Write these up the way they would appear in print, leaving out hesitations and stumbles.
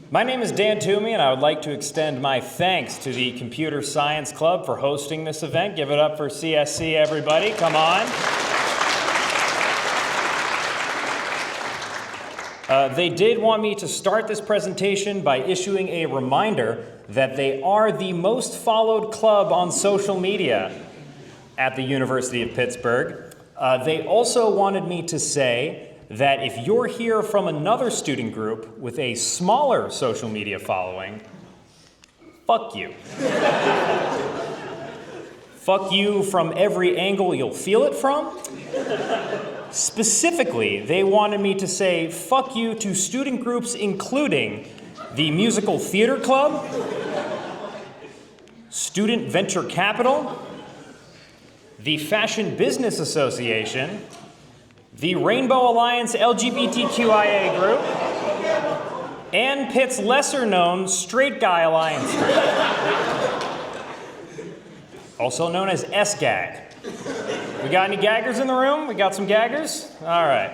My name is Dan Tumi, and I would like to extend my thanks to the Computer Science Club for hosting this event. Give it up for CSC, everybody. Come on. They did want me to start this presentation by issuing a reminder that they are the most followed club on social media at the University of Pittsburgh. They also wanted me to say that if you're here from another student group with a smaller social media following, fuck you. Fuck you from every angle you'll feel it from. Specifically, they wanted me to say fuck you to student groups including the Musical Theater Club, Student Venture Capital, the Fashion Business Association, the Rainbow Alliance LGBTQIA group, and Pitt's lesser-known Straight Guy Alliance group, also known as SGAG. We got any gaggers in the room? We got some gaggers? All right.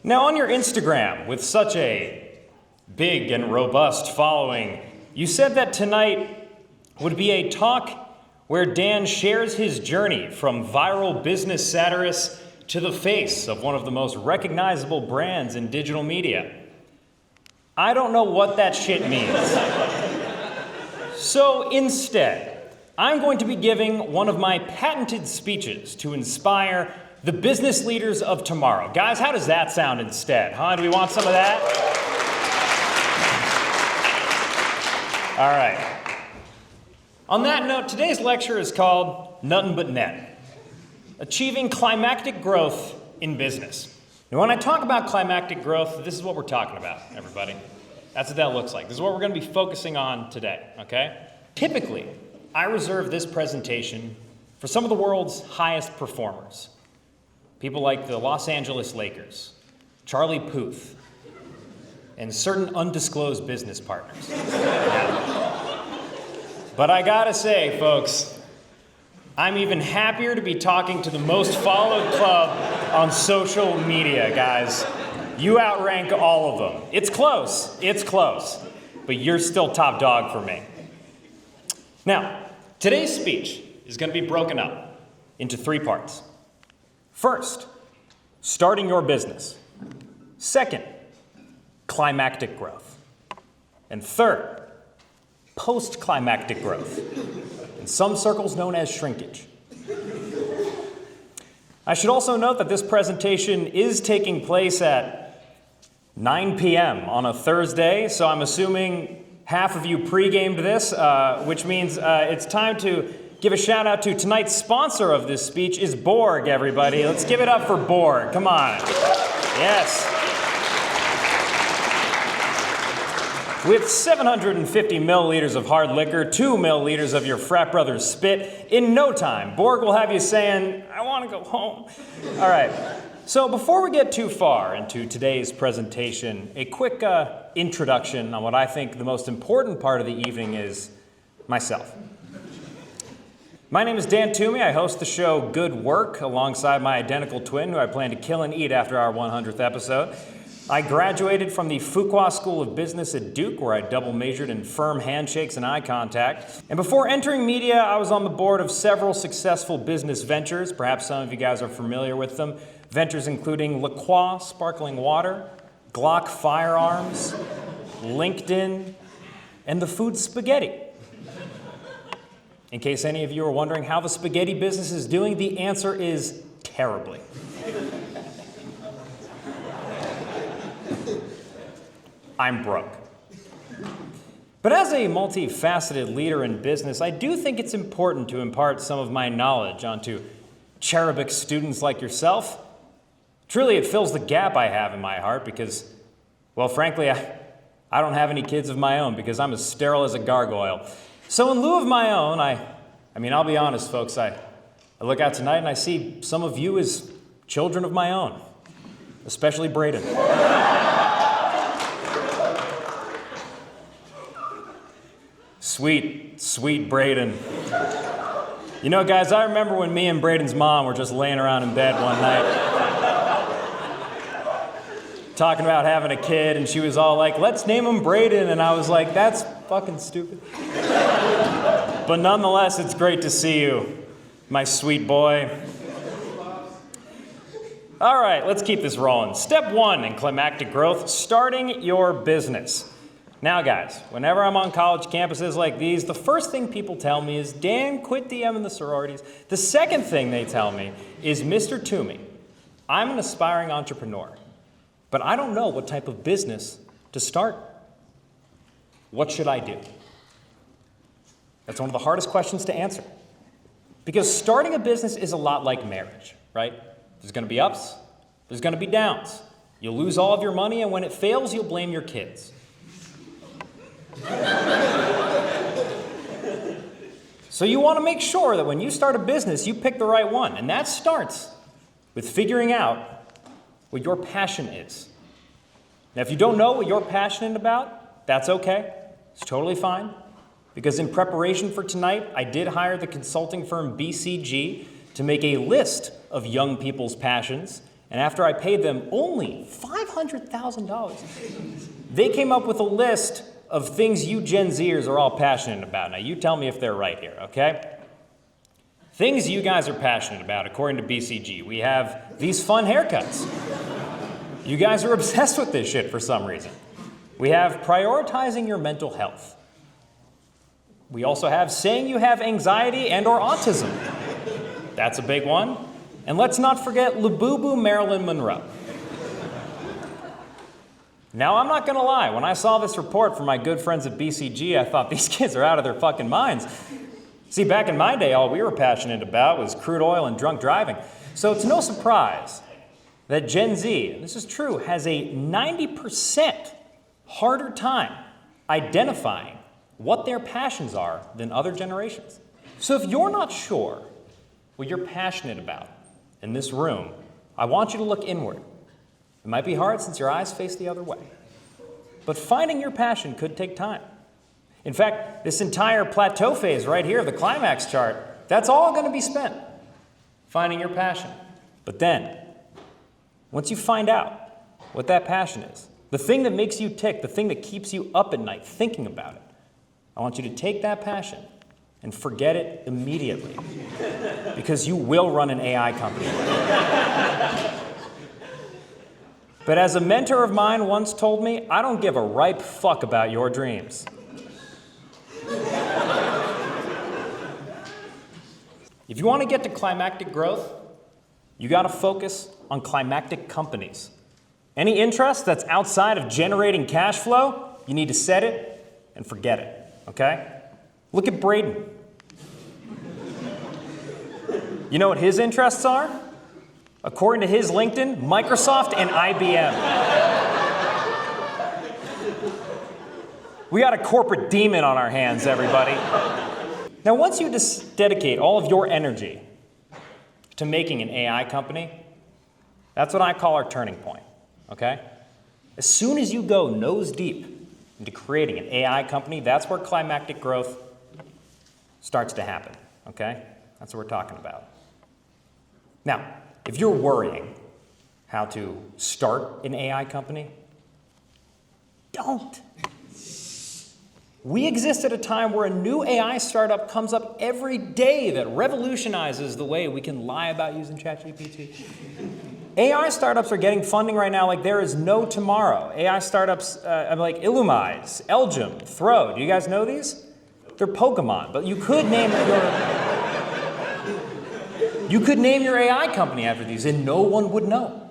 Now, on your Instagram, with such a big and robust following, you said that tonight would be a talk where Dan shares his journey from viral business satirist to the face of one of the most recognizable brands in digital media. I don't know what that shit means. So instead, I'm going to be giving one of my patented speeches to inspire the business leaders of tomorrow. Guys, how does that sound instead? Huh? Do we want some of that? All right. On that note, today's lecture is called Nuttin' But Net. Achieving climactic growth in business. Now, when I talk about climactic growth, this is what we're talking about, everybody. That's what that looks like. This is what we're going to be focusing on today, okay? Typically, I reserve this presentation for some of the world's highest performers. People like the Los Angeles Lakers, Charlie Puth, and certain undisclosed business partners. Yeah. But I gotta say, folks, I'm even happier to be talking to the most followed club on social media, guys. You outrank all of them. It's close, but you're still top dog for me. Now, today's speech is going to be broken up into 3 parts. First, starting your business. Second, climactic growth. And third, post-climactic growth, in some circles known as shrinkage. I should also note that this presentation is taking place at 9 p.m. on a Thursday, so I'm assuming half of you pre-gamed this, which means it's time to give a shout out to tonight's sponsor of this speech is Borg, everybody. Let's give it up for Borg. Come on. Yes. With 750 milliliters of hard liquor, 2 milliliters of your frat brother's spit, in no time, Borg will have you saying, I want to go home. All right. So before we get too far into today's presentation, a quick introduction on what I think the most important part of the evening is myself. My name is Dan Tumi. I host the show Good Work alongside my identical twin, who I plan to kill and eat after our 100th episode. I graduated from the Fuqua School of Business at Duke, where I double majored in firm handshakes and eye contact. And before entering media, I was on the board of several successful business ventures. Perhaps some of you guys are familiar with them. Ventures including La Croix Sparkling Water, Glock Firearms, LinkedIn, and the food spaghetti. In case any of you are wondering how the spaghetti business is doing, the answer is terribly. I'm broke. But as a multifaceted leader in business, I do think it's important to impart some of my knowledge onto cherubic students like yourself. Truly, it fills the gap I have in my heart because, well, frankly, I don't have any kids of my own because I'm as sterile as a gargoyle. So in lieu of my own, I mean, I'll be honest, folks, I look out tonight and I see some of you as children of my own, especially Braden. Sweet Braden. You know, guys, I remember when me and Braden's mom were just laying around in bed one night. talking about having a kid, and she was all like, let's name him Braden, and I was like, that's fucking stupid. But nonetheless, it's great to see you, my sweet boy. All right, let's keep this rolling. Step 1 in climactic growth, starting your business. Now guys, whenever I'm on college campuses like these, the first thing people tell me is, Dan, quit DMing the sororities. The second thing they tell me is, Mr. Toomey, I'm an aspiring entrepreneur, but I don't know what type of business to start. What should I do? That's one of the hardest questions to answer. Because starting a business is a lot like marriage, right? There's going to be ups, there's going to be downs. You'll lose all of your money, and when it fails, you'll blame your kids. So you want to make sure that when you start a business, you pick the right one. And that starts with figuring out what your passion is. Now, if you don't know what you're passionate about, that's okay. It's totally fine. Because in preparation for tonight, I did hire the consulting firm BCG to make a list of young people's passions. And after I paid them only $500,000, they came up with a list of things you Gen Zers are all passionate about. Now, you tell me if they're right here, okay? Things you guys are passionate about, according to BCG. We have these fun haircuts. You guys are obsessed with this shit for some reason. We have prioritizing your mental health. We also have saying you have anxiety and or autism. That's a big one. And let's not forget Labubu Marilyn Monroe. Now, I'm not going to lie. When I saw this report from my good friends at BCG, I thought, these kids are out of their fucking minds. See, back in my day, all we were passionate about was crude oil and drunk driving. So it's no surprise that Gen Z, and this is true, has a 90% harder time identifying what their passions are than other generations. So if you're not sure what you're passionate about in this room, I want you to look inward. It might be hard since your eyes face the other way. But finding your passion could take time. In fact, this entire plateau phase right here, the climax chart, that's all going to be spent finding your passion. But then, once you find out what that passion is, the thing that makes you tick, the thing that keeps you up at night thinking about it, I want you to take that passion and forget it immediately. Because you will run an AI company. But as a mentor of mine once told me, I don't give a ripe fuck about your dreams. If you want to get to climactic growth, you got to focus on climactic companies. Any interest that's outside of generating cash flow, you need to set it and forget it, okay? Look at Braden. You know what his interests are? According to his LinkedIn, Microsoft and IBM. We got a corporate demon on our hands, everybody. Now, once you dedicate all of your energy to making an AI company, that's what I call our turning point, okay? As soon as you go nose deep into creating an AI company, that's where climactic growth starts to happen, okay? That's what we're talking about. Now, if you're worrying how to start an AI company, don't. We exist at a time where a new AI startup comes up every day that revolutionizes the way we can lie about using ChatGPT. AI startups are getting funding right now like there is no tomorrow. AI startups like Illumise, Elgin, Throw. Do you guys know these? They're Pokemon, but you could name your AI company after these, and no one would know.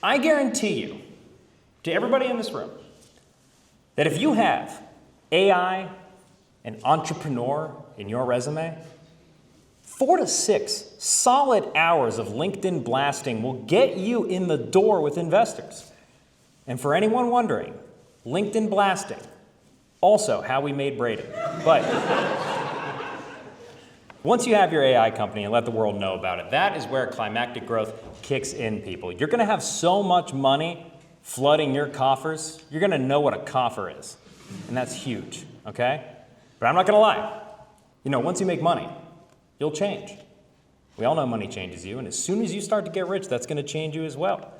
I guarantee you, to everybody in this room, that if you have AI and entrepreneur in your resume, 4 to 6 solid hours of LinkedIn blasting will get you in the door with investors. And for anyone wondering, LinkedIn blasting, also how we made Braden. But once you have your AI company and let the world know about it, that is where climactic growth kicks in, people. You're going to have so much money flooding your coffers, you're going to know what a coffer is. And that's huge, okay? But I'm not going to lie. You know, once you make money, you'll change. We all know money changes you, and as soon as you start to get rich, that's going to change you as well.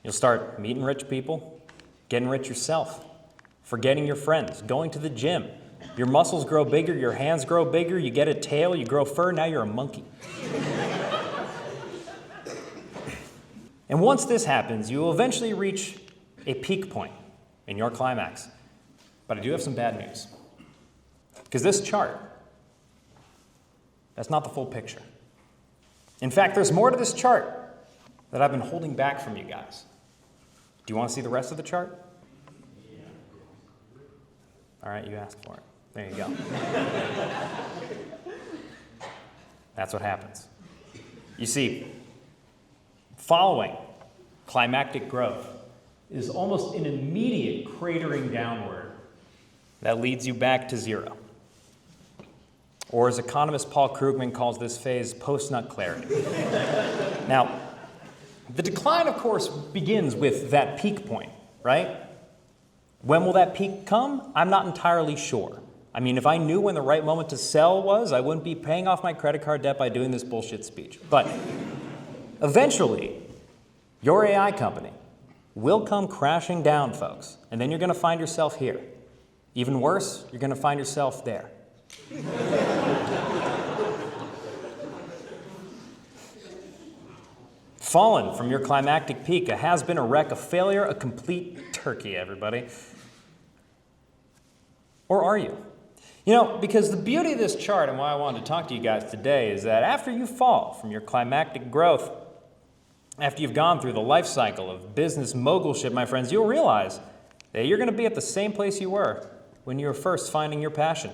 You'll start meeting rich people, getting rich yourself, forgetting your friends, going to the gym. Your muscles grow bigger, your hands grow bigger, you get a tail, you grow fur, now you're a monkey. And once this happens, you will eventually reach a peak point in your climax. But I do have some bad news. Because this chart, that's not the full picture. In fact, there's more to this chart that I've been holding back from you guys. Do you want to see the rest of the chart? All right, you asked for it. There you go. That's what happens. You see, following climactic growth is almost an immediate cratering downward that leads you back to zero. Or as economist Paul Krugman calls this phase, post-nut clarity. Now, the decline, of course, begins with that peak point, right? When will that peak come? I'm not entirely sure. I mean, if I knew when the right moment to sell was, I wouldn't be paying off my credit card debt by doing this bullshit speech. But eventually, your AI company will come crashing down, folks. And then you're going to find yourself here. Even worse, you're going to find yourself there. Fallen from your climactic peak, a has-been, a wreck, a failure, a complete turkey, everybody. Or are you? You know, because the beauty of this chart and why I wanted to talk to you guys today is that after you fall from your climactic growth, after you've gone through the life cycle of business mogulship, my friends, you'll realize that you're going to be at the same place you were when you were first finding your passion.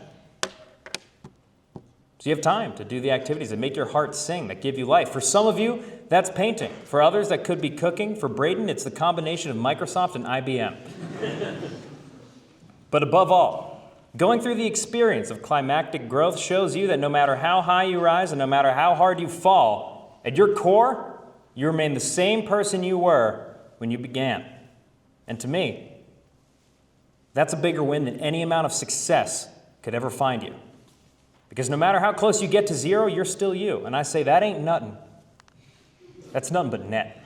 So you have time to do the activities that make your heart sing, that give you life. For some of you, that's painting. For others, that could be cooking. For Braden, it's the combination of Microsoft and IBM. But above all, going through the experience of climactic growth shows you that no matter how high you rise and no matter how hard you fall, at your core, you remain the same person you were when you began. And to me, that's a bigger win than any amount of success could ever find you. Because no matter how close you get to zero, you're still you. And I say that ain't nothing. That's nothing but net.